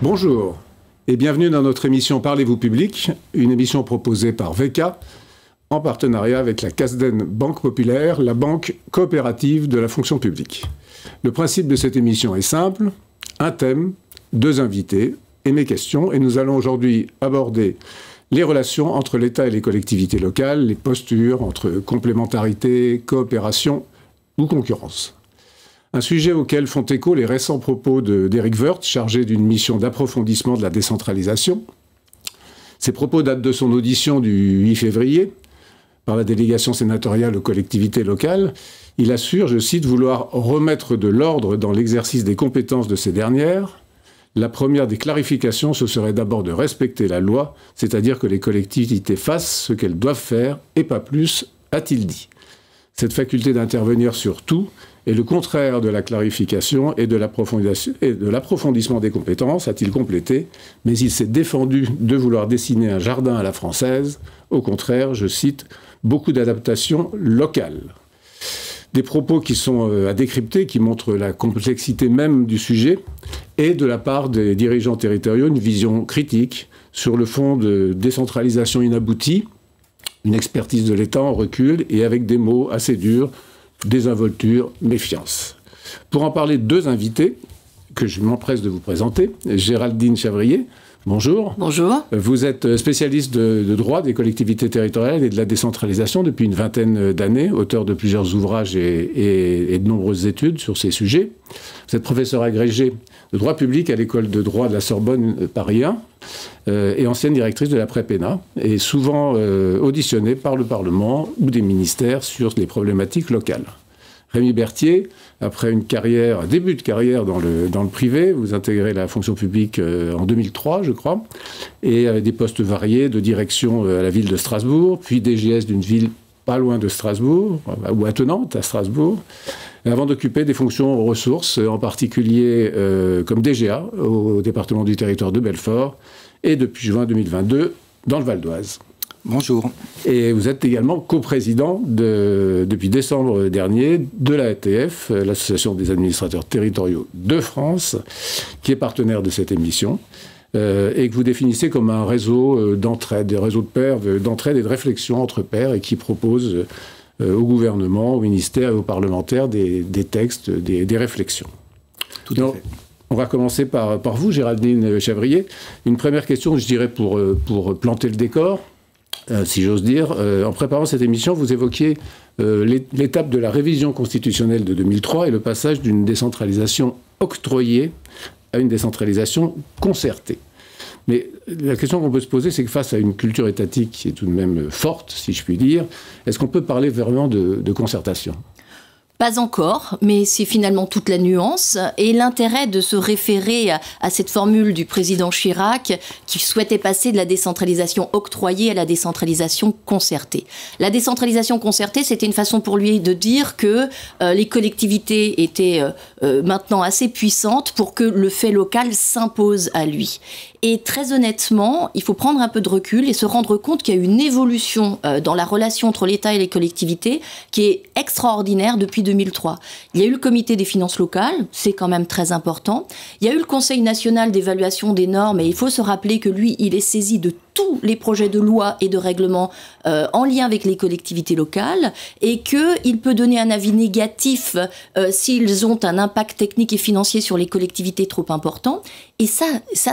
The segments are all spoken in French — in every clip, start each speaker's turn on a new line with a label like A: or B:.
A: Bonjour et bienvenue dans notre émission Parlez-vous public, une émission proposée par VK en partenariat avec la Casden Banque Populaire, la banque coopérative de la fonction publique. Le principe de cette émission est simple, un thème, deux invités et mes questions. Et nous allons aujourd'hui aborder les relations entre l'État et les collectivités locales, les postures entre complémentarité, coopération ou concurrence. Un sujet auquel font écho les récents propos d'Éric Woerth, chargé d'une mission d'approfondissement de la décentralisation. Ces propos datent de son audition du 8 février par la délégation sénatoriale aux collectivités locales. Il assure, je cite, vouloir remettre de l'ordre dans l'exercice des compétences de ces dernières. La première des clarifications, ce serait d'abord de respecter la loi, c'est-à-dire que les collectivités fassent ce qu'elles doivent faire et pas plus, a-t-il dit. Cette faculté d'intervenir sur tout est le contraire de la clarification et de l'approfondissement des compétences, a-t-il complété, mais il s'est défendu de vouloir dessiner un jardin à la française. Au contraire, je cite, beaucoup d'adaptations locales. Des propos qui sont à décrypter, qui montrent la complexité même du sujet, et de la part des dirigeants territoriaux, une vision critique sur le fond de décentralisation inaboutie, une expertise de l'État en recul, et avec des mots assez durs, désinvolture, méfiance. Pour en parler, deux invités que je m'empresse de vous présenter. Géraldine Chavrier, bonjour.
B: Bonjour.
A: Vous êtes spécialiste de droit des collectivités territoriales et de la décentralisation depuis une vingtaine d'années, auteur de plusieurs ouvrages et de nombreuses études sur ces sujets. Vous êtes professeur agrégé de droit public à l'école de droit de la Sorbonne Paris 1 et ancienne directrice de la Prépéna, et souvent auditionnée par le Parlement ou des ministères sur les problématiques locales. Rémi Berthier, après un début de carrière dans le privé, vous intégrez la fonction publique en 2003, je crois, et des postes variés de direction à la ville de Strasbourg, puis DGS d'une ville pas loin de Strasbourg, ou attenante à Strasbourg, avant d'occuper des fonctions aux ressources, en particulier comme DGA au département du territoire de Belfort, et depuis juin 2022 dans le Val d'Oise.
C: Bonjour.
A: Et vous êtes également coprésident depuis décembre dernier de l'ATF, l'Association des administrateurs territoriaux de France, qui est partenaire de cette émission, et que vous définissez comme un réseau d'entraide, des réseaux de pairs, d'entraide et de réflexion entre pairs, et qui propose au gouvernement, au ministère et aux parlementaires des textes, des réflexions.
C: Tout à fait.
A: On va commencer par vous, Géraldine Chavrier. Une première question, je dirais, pour planter le décor, si j'ose dire. En préparant cette émission, vous évoquiez l'étape de la révision constitutionnelle de 2003 et le passage d'une décentralisation octroyée à une décentralisation concertée. Mais la question qu'on peut se poser, c'est que face à une culture étatique qui est tout de même forte, si je puis dire, est-ce qu'on peut parler vraiment de concertation ?
B: Pas encore, mais c'est finalement toute la nuance et l'intérêt de se référer à cette formule du président Chirac qui souhaitait passer de la décentralisation octroyée à la décentralisation concertée. La décentralisation concertée, c'était une façon pour lui de dire que les collectivités étaient maintenant assez puissantes pour que le fait local s'impose à lui. Et très honnêtement, il faut prendre un peu de recul et se rendre compte qu'il y a une évolution dans la relation entre l'État et les collectivités qui est extraordinaire depuis 2003. Il y a eu le comité des finances locales, c'est quand même très important. Il y a eu le Conseil national d'évaluation des normes et il faut se rappeler que lui, il est saisi de tous les projets de loi et de règlement en lien avec les collectivités locales et qu'il peut donner un avis négatif s'ils ont un impact technique et financier sur les collectivités trop important. Et ça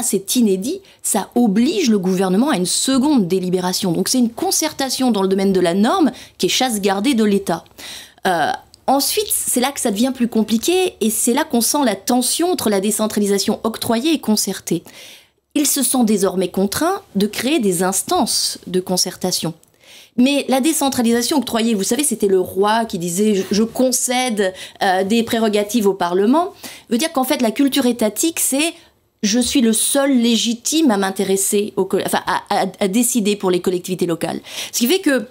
B: c'est inédit, ça oblige le gouvernement à une seconde délibération. Donc c'est une concertation dans le domaine de la norme qui est chasse gardée de l'État. Ensuite, c'est là que ça devient plus compliqué et c'est là qu'on sent la tension entre la décentralisation octroyée et concertée. Ils se sont désormais contraints de créer des instances de concertation. Mais la décentralisation octroyée, vous savez, c'était le roi qui disait « je concède des prérogatives au Parlement », veut dire qu'en fait, la culture étatique, c'est « je suis le seul légitime à m'intéresser, à décider pour les collectivités locales ». Ce qui fait que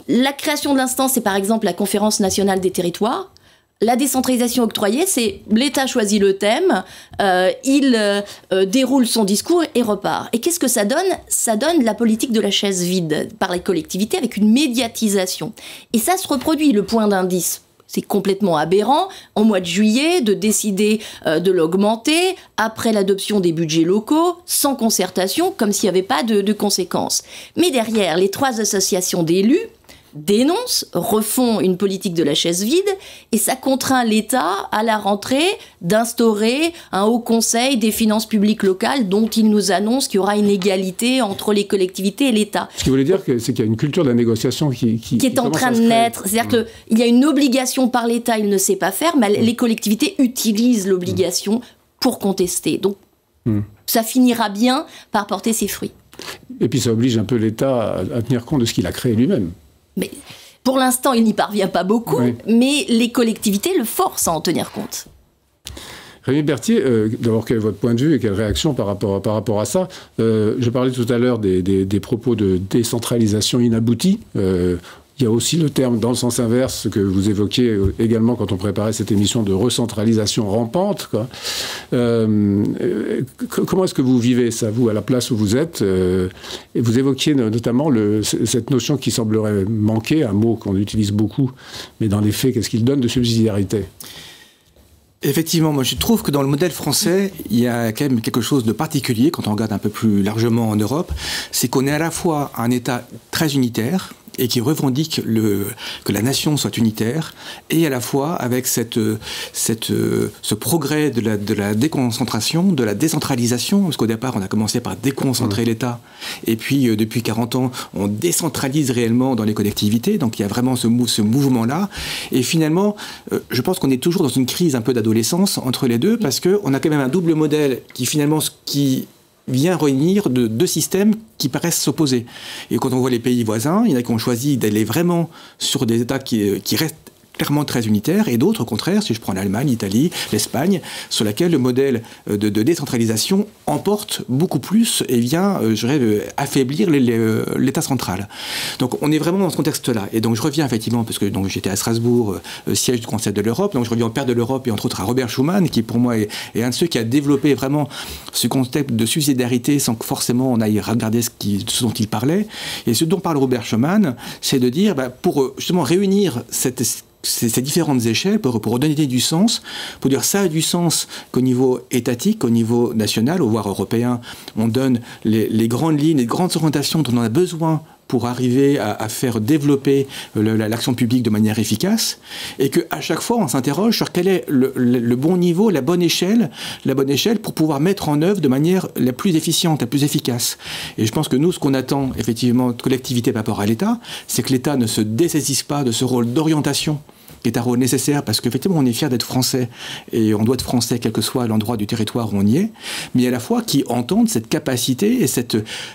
B: la création de l'instance, c'est par exemple la Conférence nationale des territoires. la décentralisation octroyée, c'est l'État choisit le thème, il déroule son discours et repart. Et qu'est-ce que ça donne? Ça donne la politique de la chaise vide par les collectivités avec une médiatisation. Et ça se reproduit, le point d'indice. C'est complètement aberrant, en mois de juillet, de décider de l'augmenter après l'adoption des budgets locaux, sans concertation, comme s'il n'y avait pas de conséquences. Mais derrière, les 3 associations d'élus dénoncent, refont une politique de la chaise vide, et ça contraint l'État à la rentrée d'instaurer un haut conseil des finances publiques locales dont il nous annonce qu'il y aura une égalité entre les collectivités et l'État.
A: Ce qui voulait dire c'est qu'il y a une culture de la négociation qui
B: est en train de naître. C'est-à-dire qu'il y a une obligation par l'État, il ne sait pas faire, mais les collectivités utilisent l'obligation pour contester. Donc ça finira bien par porter ses fruits.
A: Et puis ça oblige un peu l'État à tenir compte de ce qu'il a créé lui-même.
B: Mais pour l'instant, il n'y parvient pas beaucoup,
A: oui.
B: Mais les collectivités le forcent à en tenir compte.
A: Rémi Berthier, d'abord, quel est votre point de vue et quelle réaction par rapport à ça? Je parlais tout à l'heure des propos de décentralisation inaboutie. Il y a aussi le terme, dans le sens inverse, que vous évoquiez également quand on préparait cette émission, de recentralisation rampante, quoi. Comment est-ce que vous vivez ça, vous, à la place où vous êtes? Et vous évoquiez notamment cette notion qui semblerait manquer, un mot qu'on utilise beaucoup, mais dans les faits, qu'est-ce qu'il donne de subsidiarité?
C: Effectivement, moi je trouve que dans le modèle français, il y a quand même quelque chose de particulier, quand on regarde un peu plus largement en Europe, c'est qu'on est à la fois un État très unitaire, et qui revendique que la nation soit unitaire, et à la fois avec ce progrès de la déconcentration, de la décentralisation, parce qu'au départ on a commencé par déconcentrer l'État, et puis depuis 40 ans on décentralise réellement dans les collectivités, donc il y a vraiment ce mouvement-là, et finalement je pense qu'on est toujours dans une crise un peu d'adolescence entre les deux, parce qu'on a quand même un double modèle qui finalement vient réunir deux systèmes qui paraissent s'opposer. Et quand on voit les pays voisins, il y en a qui ont choisi d'aller vraiment sur des États qui restent clairement très unitaires, et d'autres, au contraire, si je prends l'Allemagne, l'Italie, l'Espagne, sur laquelle le modèle de décentralisation emporte beaucoup plus et vient, je dirais, affaiblir l'État central. Donc on est vraiment dans ce contexte-là. Et donc je reviens effectivement, parce que j'étais à Strasbourg, siège du Conseil de l'Europe, donc je reviens au père de l'Europe, et entre autres à Robert Schuman, qui pour moi est un de ceux qui a développé vraiment ce concept de subsidiarité sans que forcément on aille regarder ce dont il parlait. Et ce dont parle Robert Schuman, c'est de dire, pour justement réunir ces différentes échelles, pour donner du sens, pour dire ça a du sens qu'au niveau étatique, au niveau national, voire européen, on donne les grandes lignes, les grandes orientations dont on a besoin pour arriver à faire développer l'action publique de manière efficace, et qu'à chaque fois on s'interroge sur quel est le bon niveau, la bonne échelle pour pouvoir mettre en œuvre de manière la plus efficiente, la plus efficace. Et je pense que nous, ce qu'on attend effectivement de collectivité par rapport à l'État, c'est que l'État ne se dessaisisse pas de ce rôle d'orientation, qui est un rôle nécessaire, parce qu'effectivement on est fier d'être français, et on doit être français quel que soit l'endroit du territoire où on y est, mais à la fois qui entendent cette capacité et ce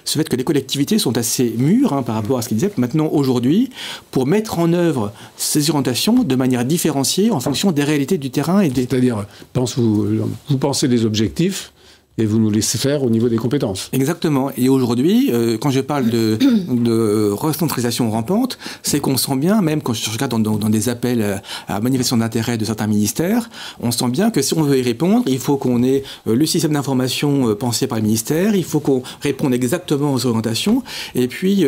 C: fait que les collectivités sont assez mûres par rapport à ce qu'ils disaient maintenant aujourd'hui, pour mettre en œuvre ces orientations de manière différenciée en fonction des réalités du terrain.
A: C'est-à-dire, vous pensez les objectifs, et vous nous laissez faire au niveau des compétences.
C: Exactement. Et aujourd'hui, quand je parle de recentralisation rampante, c'est qu'on sent bien, même quand je regarde dans des appels à manifestation d'intérêt de certains ministères, on sent bien que si on veut y répondre, il faut qu'on ait le système d'information pensé par le ministère, il faut qu'on réponde exactement aux orientations, et puis,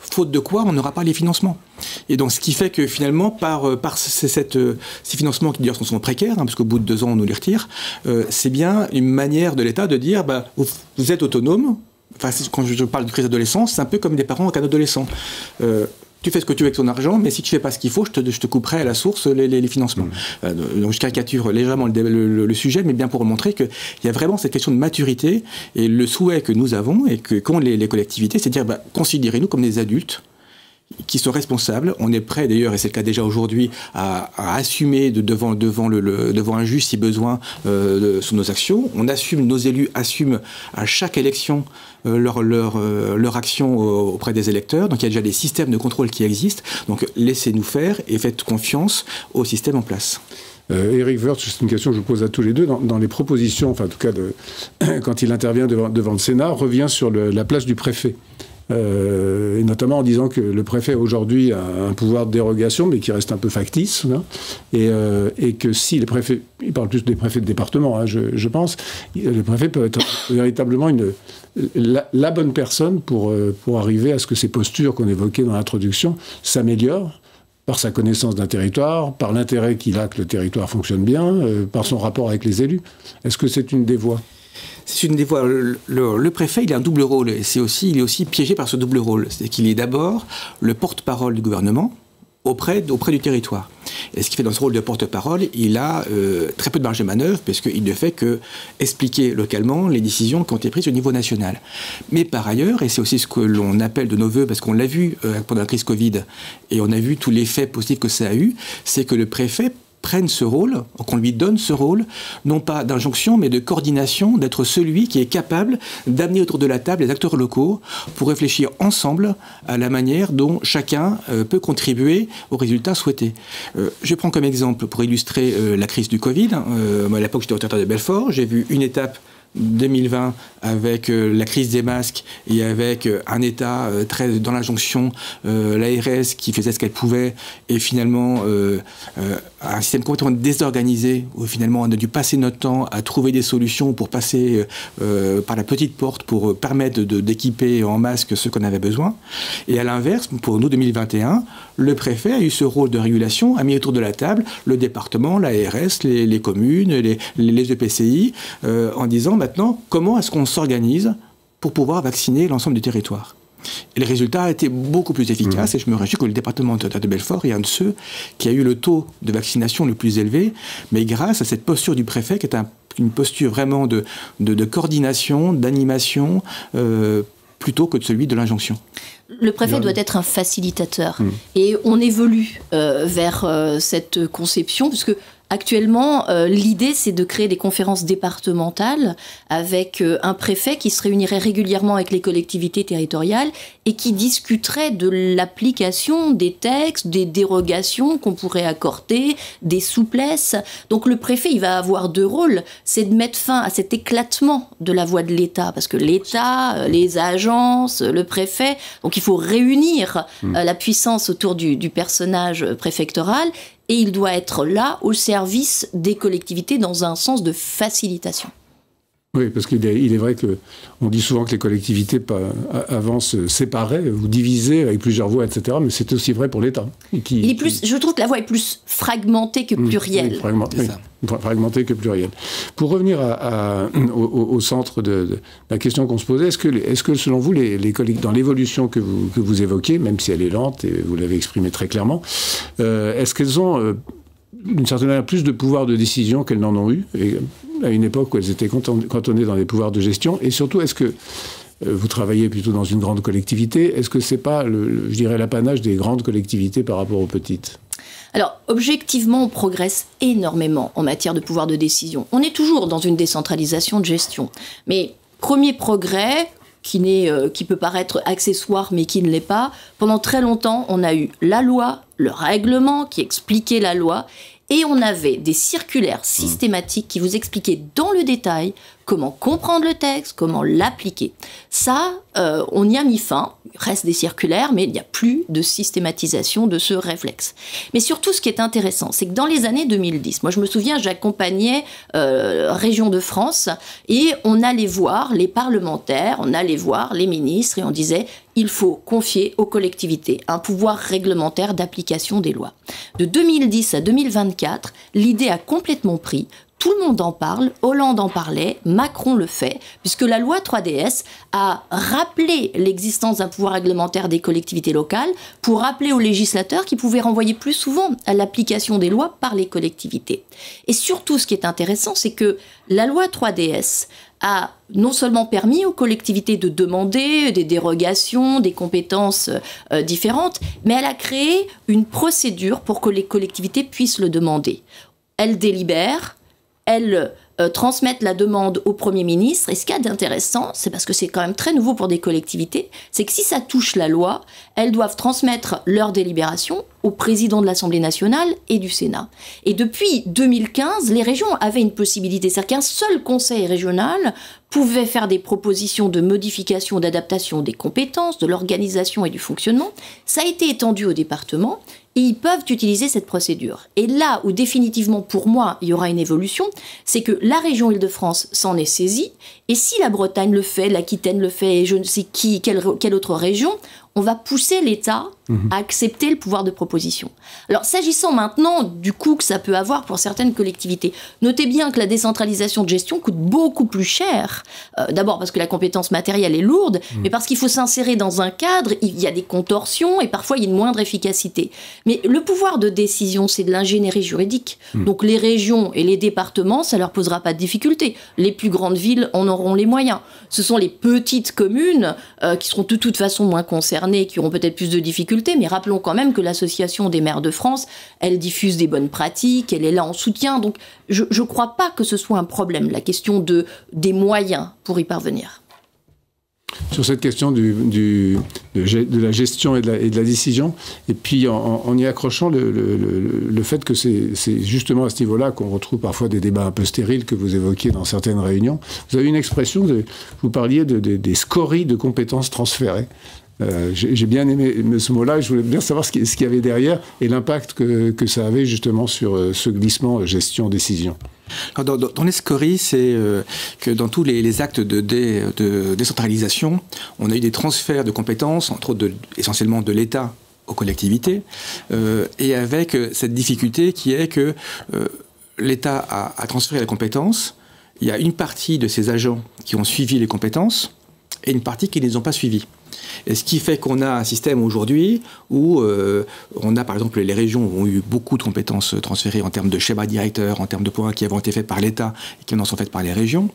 C: faute de quoi, on n'aura pas les financements. Et donc, ce qui fait que finalement, par ces financements qui d'ailleurs sont précaires, parce qu'au bout de 2 ans, on nous les retire, c'est bien une manière de l'État de dire vous êtes autonome. Enfin, quand je parle de crise d'adolescence, c'est un peu comme des parents avec un adolescent. Tu fais ce que tu veux avec ton argent, mais si tu fais pas ce qu'il faut, je te couperai à la source les financements. Donc je caricature légèrement le sujet, mais bien pour montrer qu'il y a vraiment cette question de maturité, et le souhait que nous avons et qu'ont les collectivités, c'est de dire considérez-nous comme des adultes qui sont responsables. On est prêt d'ailleurs, et c'est le cas déjà aujourd'hui, à assumer devant un juge si besoin sur nos actions. Nos élus assument à chaque élection leur action auprès des électeurs. Donc il y a déjà des systèmes de contrôle qui existent. Donc laissez-nous faire et faites confiance au système en place.
A: Éric Woerth, c'est une question que je pose à tous les deux. Dans les propositions, enfin en tout cas quand il intervient devant le Sénat, revient sur la place du préfet. et notamment en disant que le préfet aujourd'hui a un pouvoir de dérogation, mais qui reste un peu factice, hein, et que si les préfets, il parle plus des préfets de département, hein, je pense, le préfet peut être véritablement la bonne personne pour arriver à ce que ces postures qu'on évoquait dans l'introduction s'améliorent, par sa connaissance d'un territoire, par l'intérêt qu'il a que le territoire fonctionne bien, par son rapport avec les élus. Est-ce que c'est une des voies ?
C: C'est une des voies. Le préfet, il a un double rôle. Et il est aussi piégé par ce double rôle. C'est qu'il est d'abord le porte-parole du gouvernement auprès du territoire. Et ce qui fait dans ce rôle de porte-parole, il a très peu de marge de manœuvre, parce qu'il ne fait que expliquer localement les décisions qui ont été prises au niveau national. Mais par ailleurs, et c'est aussi ce que l'on appelle de nos voeux, parce qu'on l'a vu pendant la crise Covid, et on a vu tous les effets positifs que ça a eu, c'est que le préfet prenne ce rôle, qu'on lui donne ce rôle, non pas d'injonction, mais de coordination, d'être celui qui est capable d'amener autour de la table les acteurs locaux pour réfléchir ensemble à la manière dont chacun peut contribuer aux résultats souhaités. Je prends comme exemple, pour illustrer la crise du Covid, moi à l'époque j'étais au territoire de Belfort, j'ai vu une étape 2020 avec la crise des masques et avec un État très dans l'injonction, l'ARS qui faisait ce qu'elle pouvait et finalement un système complètement désorganisé où finalement on a dû passer notre temps à trouver des solutions pour passer par la petite porte pour permettre d'équiper en masque ceux qu'on avait besoin. Et à l'inverse, pour nous 2021, le préfet a eu ce rôle de régulation, a mis autour de la table le département, l'ARS, les communes, les EPCI, en disant maintenant comment est-ce qu'on s'organise pour pouvoir vacciner l'ensemble du territoire. Et les résultats ont été beaucoup plus efficaces et je me réjouis que le département de Belfort est un de ceux qui a eu le taux de vaccination le plus élevé, mais grâce à cette posture du préfet qui est une posture vraiment de coordination, d'animation, plutôt que de celui de l'injonction.
B: Le préfet doit être un facilitateur. Et on évolue vers cette conception, puisque actuellement, l'idée, c'est de créer des conférences départementales avec un préfet qui se réunirait régulièrement avec les collectivités territoriales et qui discuterait de l'application des textes, des dérogations qu'on pourrait accorder, des souplesses. Donc le préfet, il va avoir deux rôles. C'est de mettre fin à cet éclatement de la voix de l'État, parce que l'État, les agences, le préfet, donc il faut réunir la puissance autour du personnage préfectoral. Et il doit être là au service des collectivités dans un sens de facilitation.
A: Oui, parce qu'il est vrai qu'on dit souvent que les collectivités avancent séparées ou divisées avec plusieurs voix, etc. Mais c'est aussi vrai pour l'État.
B: Je trouve que la voix est plus fragmentée que plurielle.
A: Fragmentée que plurielle. Pour revenir au centre de la question qu'on se posait, est-ce que selon vous, dans l'évolution que vous évoquez, même si elle est lente, et vous l'avez exprimé très clairement, est-ce qu'elles ont d'une certaine manière plus de pouvoir de décision qu'elles n'en ont eu, à une époque où elles étaient cantonnées dans des pouvoirs de gestion? Et surtout, est-ce que vous travaillez plutôt dans une grande collectivité? Est-ce que c'est pas, je dirais, l'apanage des grandes collectivités par rapport aux petites?
B: Alors, objectivement, on progresse énormément en matière de pouvoir de décision. On est toujours dans une décentralisation de gestion. Mais premier progrès, qui peut paraître accessoire mais qui ne l'est pas, pendant très longtemps, on a eu la loi, le règlement qui expliquait la loi, et on avait des circulaires systématiques qui vous expliquaient dans le détail comment comprendre le texte, comment l'appliquer. Ça, on y a mis fin. Il reste des circulaires, mais il n'y a plus de systématisation de ce réflexe. Mais surtout, ce qui est intéressant, c'est que dans les années 2010, moi je me souviens, j'accompagnais Région de France, et on allait voir les parlementaires, on allait voir les ministres, et on disait il faut confier aux collectivités un pouvoir réglementaire d'application des lois. De 2010 à 2024, l'idée a complètement pris. Tout le monde en parle, Hollande en parlait, Macron le fait, puisque la loi 3DS a rappelé l'existence d'un pouvoir réglementaire des collectivités locales pour rappeler aux législateurs qu'ils pouvaient renvoyer plus souvent à l'application des lois par les collectivités. Et surtout, ce qui est intéressant, c'est que la loi 3DS a non seulement permis aux collectivités de demander des dérogations, des compétences différentes, mais elle a créé une procédure pour que les collectivités puissent le demander. Elle délibère, elle transmettent la demande au Premier ministre. Et ce qu'il y a d'intéressant, c'est parce que c'est quand même très nouveau pour des collectivités, c'est que si ça touche la loi, elles doivent transmettre leur délibération au président de l'Assemblée nationale et du Sénat. Et depuis 2015, les régions avaient une possibilité, c'est-à-dire qu'un seul conseil régional pouvait faire des propositions de modification, d'adaptation des compétences, de l'organisation et du fonctionnement. Ça a été étendu aux départements et ils peuvent utiliser cette procédure. Et là où définitivement pour moi il y aura une évolution, c'est que la région Île-de-France s'en est saisie et si la Bretagne le fait, l'Aquitaine le fait et je ne sais quelle autre région, on va pousser l'État à accepter le pouvoir de proposition. Alors, s'agissant maintenant du coût que ça peut avoir pour certaines collectivités, notez bien que la décentralisation de gestion coûte beaucoup plus cher. D'abord parce que la compétence matérielle est lourde, mais parce qu'il faut s'insérer dans un cadre, il y a des contorsions et parfois il y a une moindre efficacité. Mais le pouvoir de décision, c'est de l'ingénierie juridique. Donc les régions et les départements, ça leur posera pas de difficulté. Les plus grandes villes en auront les moyens. Ce sont les petites communes qui seront de toute façon moins concernées, qui auront peut-être plus de difficultés, mais rappelons quand même que l'Association des maires de France, elle diffuse des bonnes pratiques, elle est là en soutien, donc je ne crois pas que ce soit un problème, la question des moyens pour y parvenir.
A: Sur cette question de la gestion et de la décision, et puis en y accrochant le fait que c'est justement à ce niveau-là qu'on retrouve parfois des débats un peu stériles que vous évoquiez dans certaines réunions. Vous avez une expression, vous parliez des scories de compétences transférées. J'ai bien aimé ce mot-là et je voulais bien savoir ce qu'il y avait derrière et l'impact que ça avait justement sur ce glissement gestion-décision.
C: Dans les scories, c'est que dans tous les actes de décentralisation, on a eu des transferts de compétences, entre autres essentiellement de l'État aux collectivités, et avec cette difficulté qui est que l'État a transféré la compétence, il y a une partie de ses agents qui ont suivi les compétences et une partie qui ne les ont pas suivies. Et ce qui fait qu'on a un système aujourd'hui où on a par exemple les régions ont eu beaucoup de compétences transférées en termes de schéma directeur, en termes de points qui avaient été faits par l'État et qui en sont faits par les régions.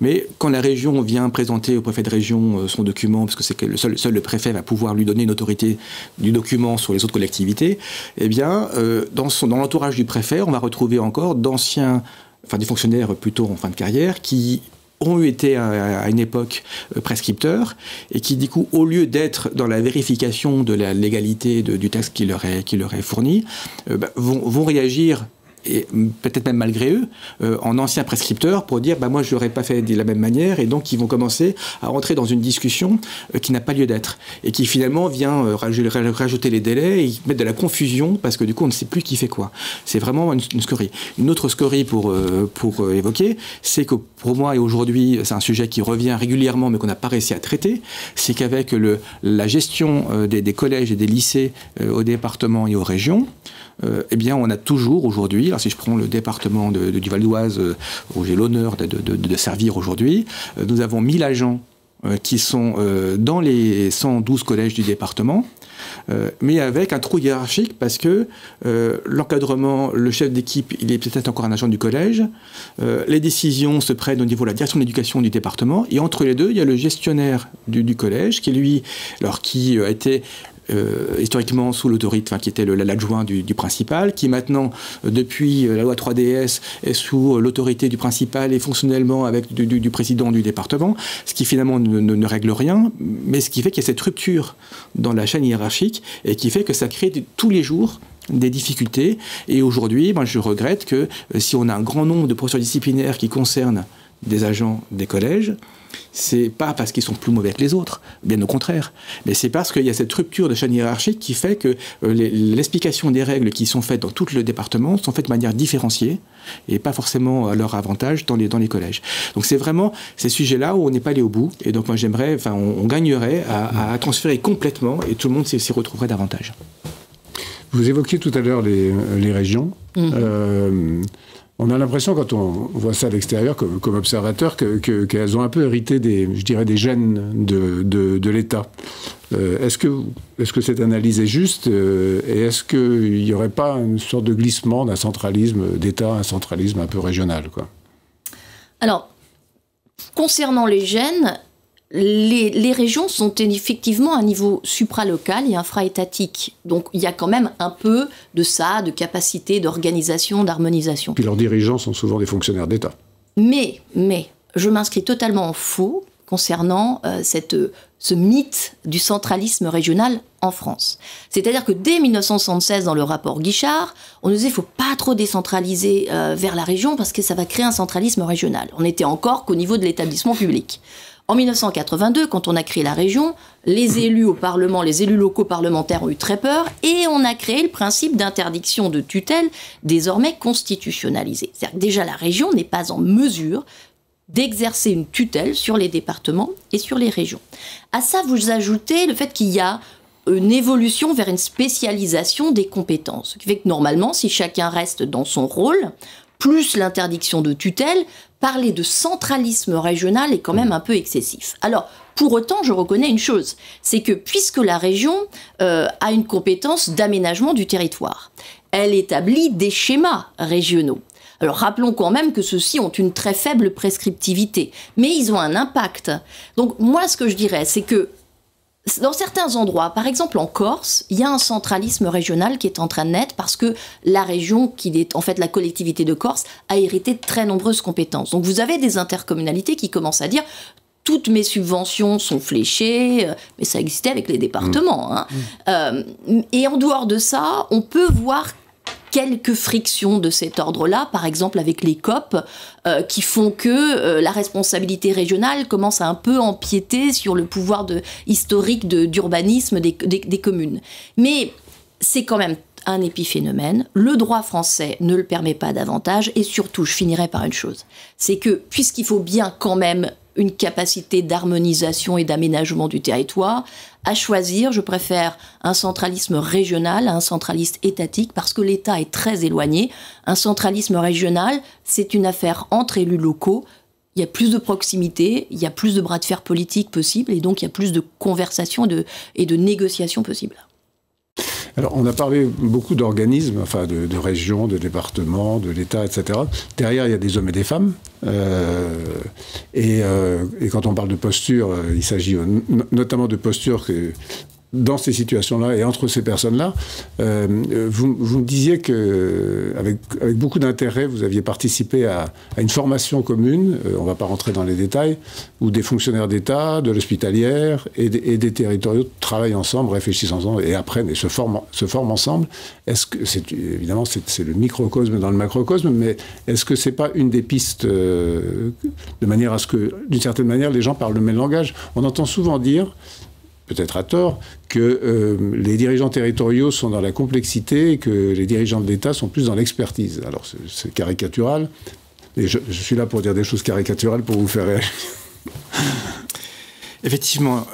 C: Mais quand la région vient présenter au préfet de région son document, parce que c'est que seul le préfet va pouvoir lui donner une autorité du document sur les autres collectivités, eh bien dans l'entourage du préfet, on va retrouver encore des fonctionnaires plutôt en fin de carrière qui ont été à une époque prescripteurs et qui, du coup, au lieu d'être dans la vérification de la légalité du texte qui leur est fourni, vont réagir, et peut-être même malgré eux, en anciens prescripteurs pour dire moi je l'aurais pas fait de la même manière, et donc ils vont commencer à rentrer dans une discussion qui n'a pas lieu d'être et qui finalement vient rajouter les délais et mettre de la confusion parce que du coup on ne sait plus qui fait quoi. C'est vraiment une scorie. Une autre scorie pour évoquer, c'est que pour moi et aujourd'hui c'est un sujet qui revient régulièrement mais qu'on n'a pas réussi à traiter, c'est qu'avec la gestion des collèges et des lycées au département et aux régions, eh bien on a toujours aujourd'hui, alors si je prends le département du Val d'Oise où j'ai l'honneur de servir aujourd'hui, nous avons 1000 agents qui sont dans les 112 collèges du département, mais avec un trou hiérarchique parce que l'encadrement, le chef d'équipe, il est peut-être encore un agent du collège, les décisions se prennent au niveau de la direction de l'éducation du département, et entre les deux, il y a le gestionnaire du collège qui a été historiquement sous l'autorité, qui était l'adjoint du principal, qui maintenant, depuis la loi 3DS, est sous l'autorité du principal et fonctionnellement avec du président du département, ce qui finalement ne règle rien, mais ce qui fait qu'il y a cette rupture dans la chaîne hiérarchique et qui fait que ça crée tous les jours des difficultés. Et aujourd'hui, je regrette que si on a un grand nombre de procédures disciplinaires qui concernent des agents des collèges, c'est pas parce qu'ils sont plus mauvais que les autres, bien au contraire, mais c'est parce qu'il y a cette rupture de chaîne hiérarchique qui fait que l'explication des règles qui sont faites dans tout le département sont faites de manière différenciée et pas forcément à leur avantage dans les collèges. Donc c'est vraiment ces sujets-là où on n'est pas allé au bout, et donc moi j'aimerais, on gagnerait à transférer complètement et tout le monde s'y retrouverait davantage.
A: Vous évoquiez tout à l'heure les régions. On a l'impression, quand on voit ça à l'extérieur, comme observateur, qu'elles ont un peu hérité des gènes de l'État. Est-ce que cette analyse est juste, et est-ce qu'il n'y aurait pas une sorte de glissement d'un centralisme d'État à un centralisme un peu régional, quoi ?
B: Alors, concernant les gènes, les régions sont effectivement à un niveau supralocal et infra-étatique. Donc il y a quand même un peu de capacité d'organisation, d'harmonisation.
A: Puis leurs dirigeants sont souvent des fonctionnaires d'État.
B: Mais, je m'inscris totalement en faux concernant ce mythe du centralisme régional en France. C'est-à-dire que dès 1976, dans le rapport Guichard, on nous disait qu'il ne faut pas trop décentraliser vers la région parce que ça va créer un centralisme régional. On n'était encore qu'au niveau de l'établissement public. En 1982, quand on a créé la région, les élus au Parlement, les élus locaux parlementaires ont eu très peur et on a créé le principe d'interdiction de tutelle désormais constitutionnalisé. C'est-à-dire que déjà la région n'est pas en mesure d'exercer une tutelle sur les départements et sur les régions. À ça, vous ajoutez le fait qu'il y a une évolution vers une spécialisation des compétences. Ce qui fait que normalement, si chacun reste dans son rôle, plus l'interdiction de tutelle, parler de centralisme régional est quand même un peu excessif. Alors, pour autant, je reconnais une chose, c'est que puisque la région a une compétence d'aménagement du territoire, elle établit des schémas régionaux. Alors rappelons quand même que ceux-ci ont une très faible prescriptivité, mais ils ont un impact. Donc moi, ce que je dirais, c'est que dans certains endroits, par exemple en Corse, il y a un centralisme régional qui est en train de naître parce que la région, qui est en fait la collectivité de Corse, a hérité de très nombreuses compétences. Donc vous avez des intercommunalités qui commencent à dire toutes mes subventions sont fléchées, mais ça existait avec les départements. Et en dehors de ça, on peut voir quelques frictions de cet ordre-là, par exemple avec les COP, qui font que la responsabilité régionale commence à un peu empiéter sur le pouvoir historique d'urbanisme des communes. Mais c'est quand même un épiphénomène. Le droit français ne le permet pas davantage. Et surtout, je finirai par une chose, c'est que puisqu'il faut bien quand même une capacité d'harmonisation et d'aménagement du territoire, à choisir, je préfère un centralisme régional à un centralisme étatique parce que l'État est très éloigné. Un centralisme régional, c'est une affaire entre élus locaux. Il y a plus de proximité, il y a plus de bras de fer politiques possibles et donc il y a plus de conversations et de négociations possibles.
A: Alors, on a parlé beaucoup d'organismes, enfin de régions, de départements, de l'État, etc. Derrière, il y a des hommes et des femmes. Et quand on parle de posture, il s'agit notamment de posture que dans ces situations-là et entre ces personnes-là. Vous me disiez qu'avec beaucoup d'intérêt, vous aviez participé à une formation commune, on ne va pas rentrer dans les détails, où des fonctionnaires d'État, de l'hospitalière et des territoriaux travaillent ensemble, réfléchissent ensemble et apprennent et se forment ensemble. Est-ce que évidemment, c'est le microcosme dans le macrocosme, mais est-ce que ce n'est pas une des pistes de manière à ce que, d'une certaine manière, les gens parlent le même langage? On entend souvent dire, peut-être à tort, que les dirigeants territoriaux sont dans la complexité et que les dirigeants de l'État sont plus dans l'expertise. Alors, c'est caricatural, et je suis là pour dire des choses caricaturales pour vous faire réagir.
C: Effectivement,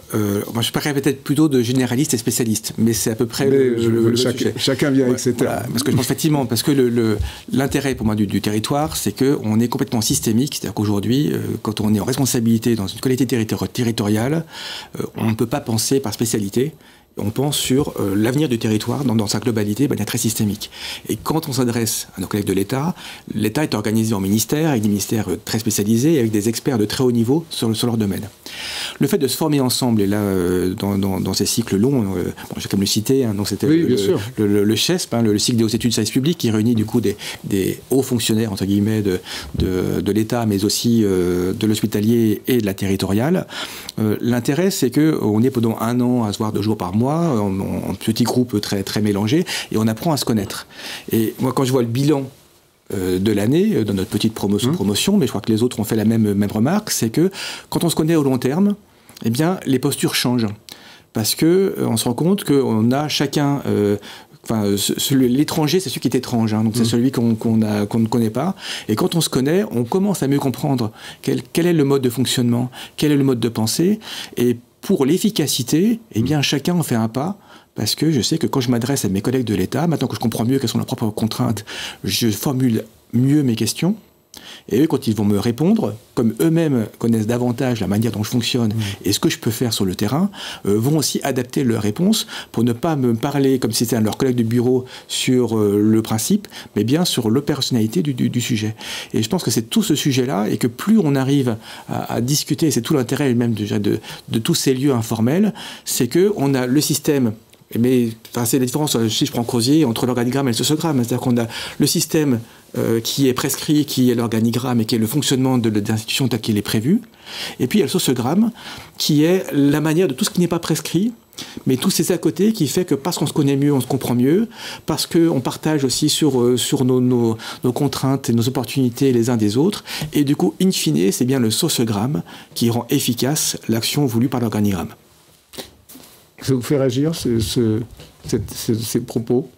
C: moi je parlerais peut-être plutôt de généraliste et spécialiste, mais c'est à peu près le sujet.
A: Chacun vient avec ses termes.
C: Voilà, parce que je pense effectivement, parce que l'intérêt pour moi du territoire, c'est qu'on est complètement systémique, c'est-à-dire qu'aujourd'hui, quand on est en responsabilité dans une collectivité territoriale, on ne peut pas penser par spécialité. On pense sur l'avenir du territoire dans sa globalité de manière très systémique. Et quand on s'adresse à nos collègues de l'État, l'État est organisé en ministères, avec des ministères très spécialisés, et avec des experts de très haut niveau sur leur domaine. Le fait de se former ensemble, et là, dans ces cycles longs, bon, je vais quand même le citer, donc c'était le CHESP, le cycle des hautes études de service public, qui réunit du coup des hauts fonctionnaires, entre guillemets, de l'État, mais aussi de l'hospitalier et de la territoriale. L'intérêt, c'est qu'on est pendant 1 an à se voir 2 jours par mois, en petits groupes très, très mélangés, et on apprend à se connaître. Et moi, quand je vois le bilan de l'année, dans notre petite promotion, mais je crois que les autres ont fait la même remarque, c'est que quand on se connaît au long terme, eh bien, les postures changent. Parce qu'on se rend compte qu'on a chacun... l'étranger, c'est celui qui est étrange, donc c'est celui qu'on ne connaît pas. Et quand on se connaît, on commence à mieux comprendre quel est le mode de fonctionnement, quel est le mode de pensée. Et pour l'efficacité, eh bien, chacun en fait un pas. Parce que je sais que quand je m'adresse à mes collègues de l'État, maintenant que je comprends mieux quelles sont leurs propres contraintes, je formule mieux mes questions. Et eux, quand ils vont me répondre, comme eux-mêmes connaissent davantage la manière dont je fonctionne et ce que je peux faire sur le terrain, vont aussi adapter leurs réponses pour ne pas me parler comme si c'était un de leurs collègues de bureau sur le principe, mais bien sur l'opérationnalité du sujet. Et je pense que c'est tout ce sujet-là, et que plus on arrive à discuter, et c'est tout l'intérêt même de tous ces lieux informels, c'est qu'on a le système. Mais c'est la différence, si je prends Crozier, entre l'organigramme et le sociogramme. C'est-à-dire qu'on a le système qui est prescrit, qui est l'organigramme et qui est le fonctionnement de l'institution tel qu'il est prévu. Et puis il y a le sociogramme, qui est la manière de tout ce qui n'est pas prescrit, mais tout c'est à côté qui fait que parce qu'on se connaît mieux, on se comprend mieux, parce qu'on partage aussi sur nos contraintes et nos opportunités les uns des autres. Et du coup, in fine, c'est bien le sociogramme qui rend efficace l'action voulue par l'organigramme.
A: Ça vous fait réagir, ces propos ?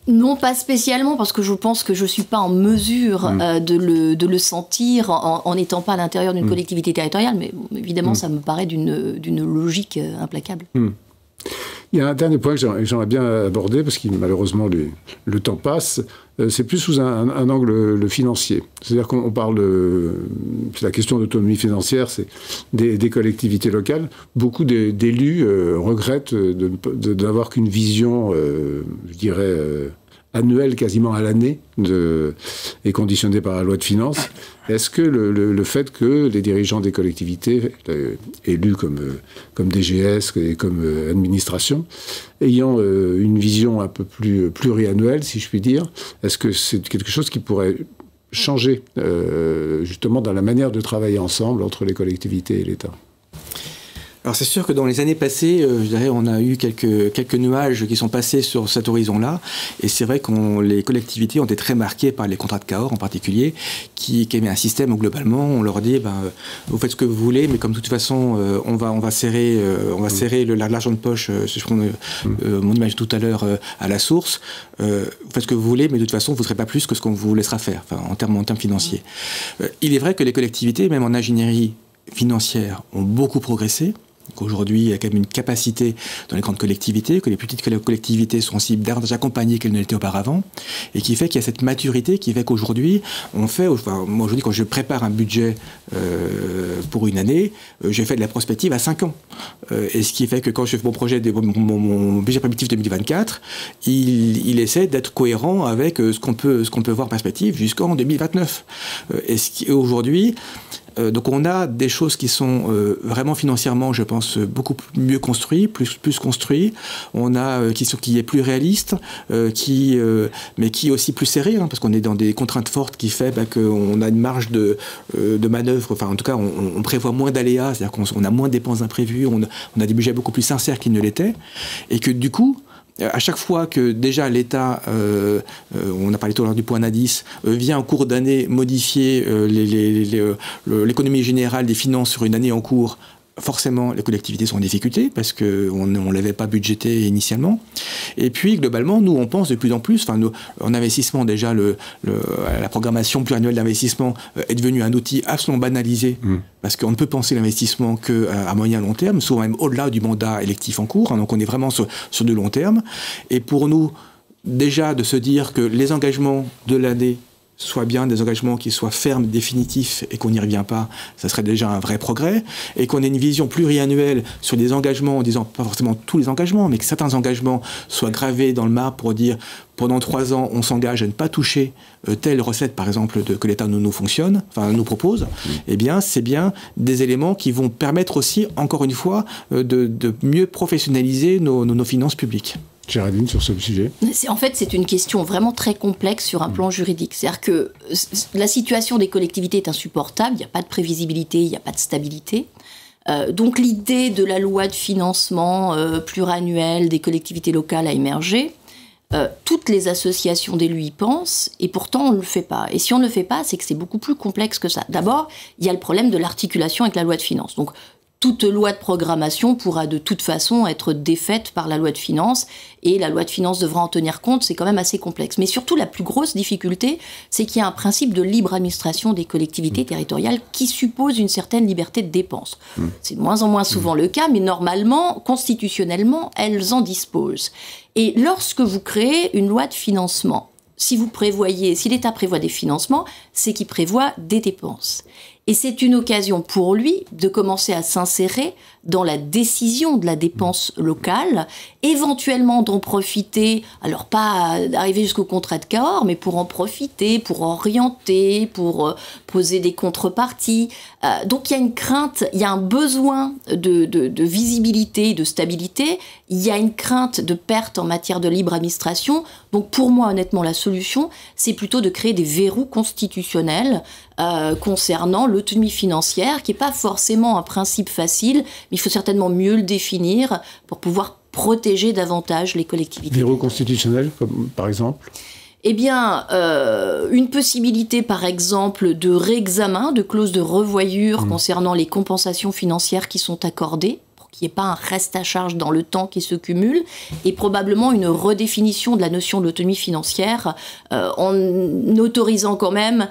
B: Non, pas spécialement, parce que je pense que je ne suis pas en mesure de le sentir en n'étant pas à l'intérieur d'une collectivité territoriale, mais évidemment, ça me paraît d'une logique implacable.
A: Il y a un dernier point que j'aimerais bien aborder, parce que malheureusement le temps passe, c'est plus sous un angle financier. C'est-à-dire qu'on parle c'est la question d'autonomie financière, c'est des collectivités locales. Beaucoup d'élus regrettent de n'avoir qu'une vision, je dirais, annuelle, quasiment à l'année, est conditionnée par la loi de finances. Est-ce que le fait que les dirigeants des collectivités, élus comme DGS et comme administration, ayant une vision un peu plus pluriannuelle, si je puis dire, est-ce que c'est quelque chose qui pourrait changer justement dans la manière de travailler ensemble entre les collectivités et l'État ?
C: Alors c'est sûr que dans les années passées, je dirais, on a eu quelques nuages qui sont passés sur cet horizon-là, et c'est vrai que les collectivités ont été très marquées par les contrats de Cahors en particulier, qui avait un système où globalement on leur dit vous faites ce que vous voulez, mais comme de toute façon on va serrer l'argent de poche, si je prends mon image tout à l'heure à la source, vous faites ce que vous voulez, mais de toute façon vous ne ferez pas plus que ce qu'on vous laissera faire, en termes financiers. Il est vrai que les collectivités, même en ingénierie financière, ont beaucoup progressé. Aujourd'hui, il y a quand même une capacité dans les grandes collectivités, que les plus petites collectivités sont aussi davantage accompagnées qu'elles ne l'étaient auparavant, et qui fait qu'il y a cette maturité qui fait qu'aujourd'hui, moi aujourd'hui, quand je prépare un budget pour une année, j'ai fait de la prospective à 5 ans. Et ce qui fait que quand je fais mon projet, mon budget prédictif 2024, il essaie d'être cohérent avec ce qu'on peut voir en perspective jusqu'en 2029. Et aujourd'hui, donc on a des choses qui sont vraiment financièrement, je pense, beaucoup mieux construites, plus construites. On a qui est plus réaliste, mais qui est aussi plus serré, parce qu'on est dans des contraintes fortes qui fait qu'on a une marge de manœuvre. Enfin, en tout cas, on prévoit moins d'aléas, c'est-à-dire qu'on a moins de dépenses imprévues, on a des budgets beaucoup plus sincères qu'ils ne l'étaient, et que du coup, à chaque fois que déjà l'État, on a parlé tout à l'heure du point d'indice, vient en cours d'année modifier l'économie générale des finances sur une année en cours, forcément les collectivités sont en difficulté parce qu'on ne l'avait pas budgété initialement. Et puis globalement, nous on pense de plus en plus, en investissement déjà, la programmation pluriannuelle d'investissement est devenue un outil absolument banalisé, parce qu'on ne peut penser l'investissement qu'à moyen long terme, souvent même au-delà du mandat électif en cours, donc on est vraiment sur du long terme. Et pour nous, déjà de se dire que les engagements de l'année soient bien des engagements qui soient fermes, définitifs, et qu'on n'y revient pas, ça serait déjà un vrai progrès, et qu'on ait une vision pluriannuelle sur des engagements, en disant pas forcément tous les engagements, mais que certains engagements soient gravés dans le marbre pour dire pendant 3 ans, on s'engage à ne pas toucher telle recette, par exemple, que l'État nous propose. Eh bien, c'est bien des éléments qui vont permettre aussi, encore une fois, de mieux professionnaliser nos finances publiques.
A: Géraldine, sur ce sujet.
B: En fait, c'est une question vraiment très complexe sur un plan juridique. C'est-à-dire que la situation des collectivités est insupportable, il n'y a pas de prévisibilité, il n'y a pas de stabilité. Donc l'idée de la loi de financement pluriannuelle des collectivités locales a émergé. Toutes les associations d'élus y pensent, et pourtant on ne le fait pas. Et si on ne le fait pas, c'est que c'est beaucoup plus complexe que ça. D'abord, il y a le problème de l'articulation avec la loi de finances. Donc, toute loi de programmation pourra de toute façon être défaite par la loi de finances, et la loi de finances devra en tenir compte, c'est quand même assez complexe. Mais surtout, la plus grosse difficulté, c'est qu'il y a un principe de libre administration des collectivités territoriales qui suppose une certaine liberté de dépense. C'est de moins en moins souvent le cas, mais normalement, constitutionnellement, elles en disposent. Et lorsque vous créez une loi de financement, si l'État prévoit des financements, c'est qu'il prévoit des dépenses. Et c'est une occasion pour lui de commencer à s'insérer dans la décision de la dépense locale, éventuellement d'en profiter, alors pas d'arriver jusqu'au contrat de Cahors, mais pour en profiter, pour orienter, pour poser des contreparties. Donc il y a une crainte, il y a un besoin de visibilité, de stabilité, il y a une crainte de perte en matière de libre administration. Donc pour moi, honnêtement, la solution, c'est plutôt de créer des verrous constitutionnels concernant l'autonomie financière, qui n'est pas forcément un principe facile, mais il faut certainement mieux le définir pour pouvoir protéger davantage les collectivités.
A: Verrous constitutionnels, comme par exemple ?
B: Eh bien, une possibilité, par exemple, de réexamen, de clauses de revoyure concernant les compensations financières qui sont accordées, pour qu'il n'y ait pas un reste à charge dans le temps qui se cumule, et probablement une redéfinition de la notion de l'autonomie financière en autorisant quand même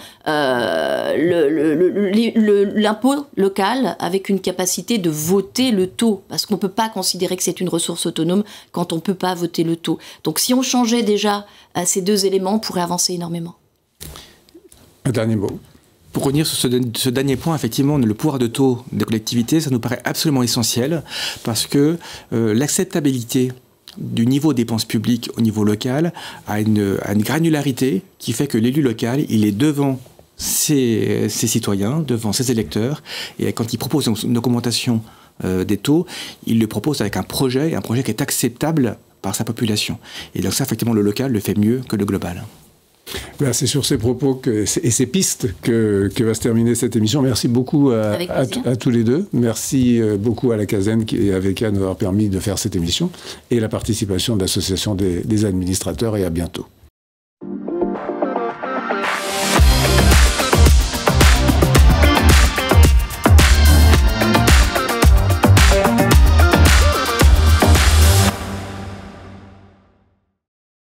B: l'impôt local avec une capacité de voter le taux, parce qu'on ne peut pas considérer que c'est une ressource autonome quand on ne peut pas voter le taux. Donc si on changeait déjà ces deux éléments, on pourrait avancer énormément.
A: Un dernier mot.
C: Pour revenir sur ce dernier point, effectivement, le pouvoir de taux des collectivités, ça nous paraît absolument essentiel parce que l'acceptabilité du niveau de dépenses publiques au niveau local a une granularité qui fait que l'élu local, il est devant ses citoyens, devant ses électeurs, et quand il propose une augmentation des taux, il le propose avec un projet qui est acceptable par sa population. Et donc ça, effectivement, le local le fait mieux que le global.
A: Ben, c'est sur ces propos et ces pistes que va se terminer cette émission. Merci beaucoup à tous les deux. Merci beaucoup à la CASDEN et à VECA de nous avoir permis de faire cette émission et la participation de l'Association des administrateurs, et à bientôt.